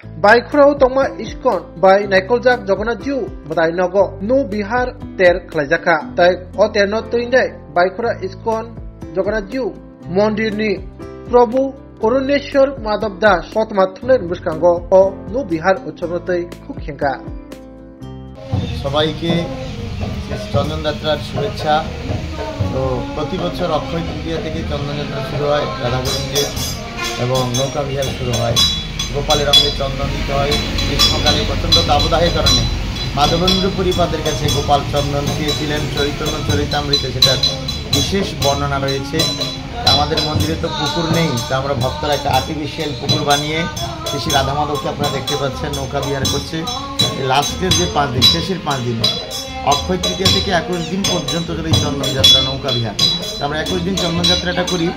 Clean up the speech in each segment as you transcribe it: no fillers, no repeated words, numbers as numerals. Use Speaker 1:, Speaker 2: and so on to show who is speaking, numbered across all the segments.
Speaker 1: Baikhrau tongma iskon bai naikolJak Jagannath Jiu badai nogo nu Bihar ter khlaijaka tai o ter no tuindai Baikhura iskon Jagannath Jiu mondir ni Prabhu Oruneshwar Madhav Das potmathune muskango o nu Bihar utsabotei khukhenka
Speaker 2: সবাইকে চন্দনযাত্রার শুভেচ্ছা। তো প্রতি বছর অক্ষয় তৃতীয়া থেকে চন্দনযাত্রা শুরু হয় রাধাগোবিন্দের এবং নৌকা বিহার শুরু হয়। গোপালের রঙে চন্দন দিতে হয়। গ্রীষ্মকালে প্রচণ্ড দাবদাহের কারণে মাধবেন্দ্র পুরীপাদের কাছে গোপাল চন্দন চেয়েছিলেন। চৈতন্য চরিতামৃতে সেটার বিশেষ বর্ণনা রয়েছে। আমাদের মন্দিরে তো পুকুর নেই, তা আমরা ভক্তরা একটা আর্টিফিশিয়াল পুকুর বানিয়ে শ্রী রাধা মাধবকে আপনারা দেখতে পাচ্ছেন নৌকা বিহার করছে। লাস্টের যে 5 দিন, শেষের 5 দিনে অক্ষয় তৃতীয়া থেকে 21 দিন পর্যন্ত যদি চন্দনযাত্রা নৌকা বিহার, আমরা 21 দিন চন্দনযাত্রাটা করি,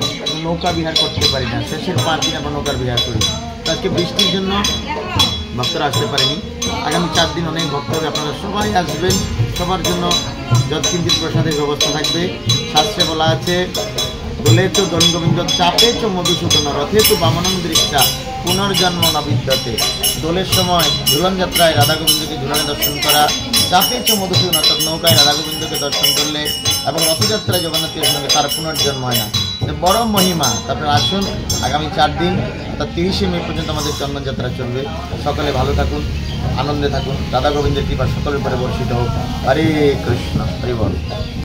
Speaker 2: নৌকা বিহার করতে পারি না। শেষের 5 দিন আমরা নৌকার বিহার করি। তো আজকে বৃষ্টির জন্য ভক্তরা আসতে পারেনি। আগামী 4 দিন অনেক ভক্ত হবে, আপনারা সবাই আসবেন। সবার জন্য যৎকিঞ্চিৎ প্রসাদের ব্যবস্থা থাকবে। শাস্ত্রে বলা আছে দোলে তো দণ্ডগোবিন্দ চাপে চ মধুসূদন রথে তো বামনং দৃষ্টা পুনর্জন্ম ন বিদ্যতে। দোলের সময় ঝুলন যাত্রায় রাধা গোবিন্দকে ঝুলনে দর্শন করা, চাপে চ মধুসূদন অর্থাৎ নৌকায় রাধা গোবিন্দকে দর্শন করলে এবং রথযাত্রায় জগন্নাথের সঙ্গে তার পুনর্জন্ম হয় না। বড় মহিমা। তারপরে আসুন, আগামী 4 দিন অর্থাৎ 30শে মে পর্যন্ত আমাদের চন্দনযাত্রা চলবে। সকলে ভালো থাকুন, আনন্দে থাকুন। রাধা গোবিন্দের কৃপা সকলের উপরে বর্ষিত হোক। হরে কৃষ্ণ, হরি বল।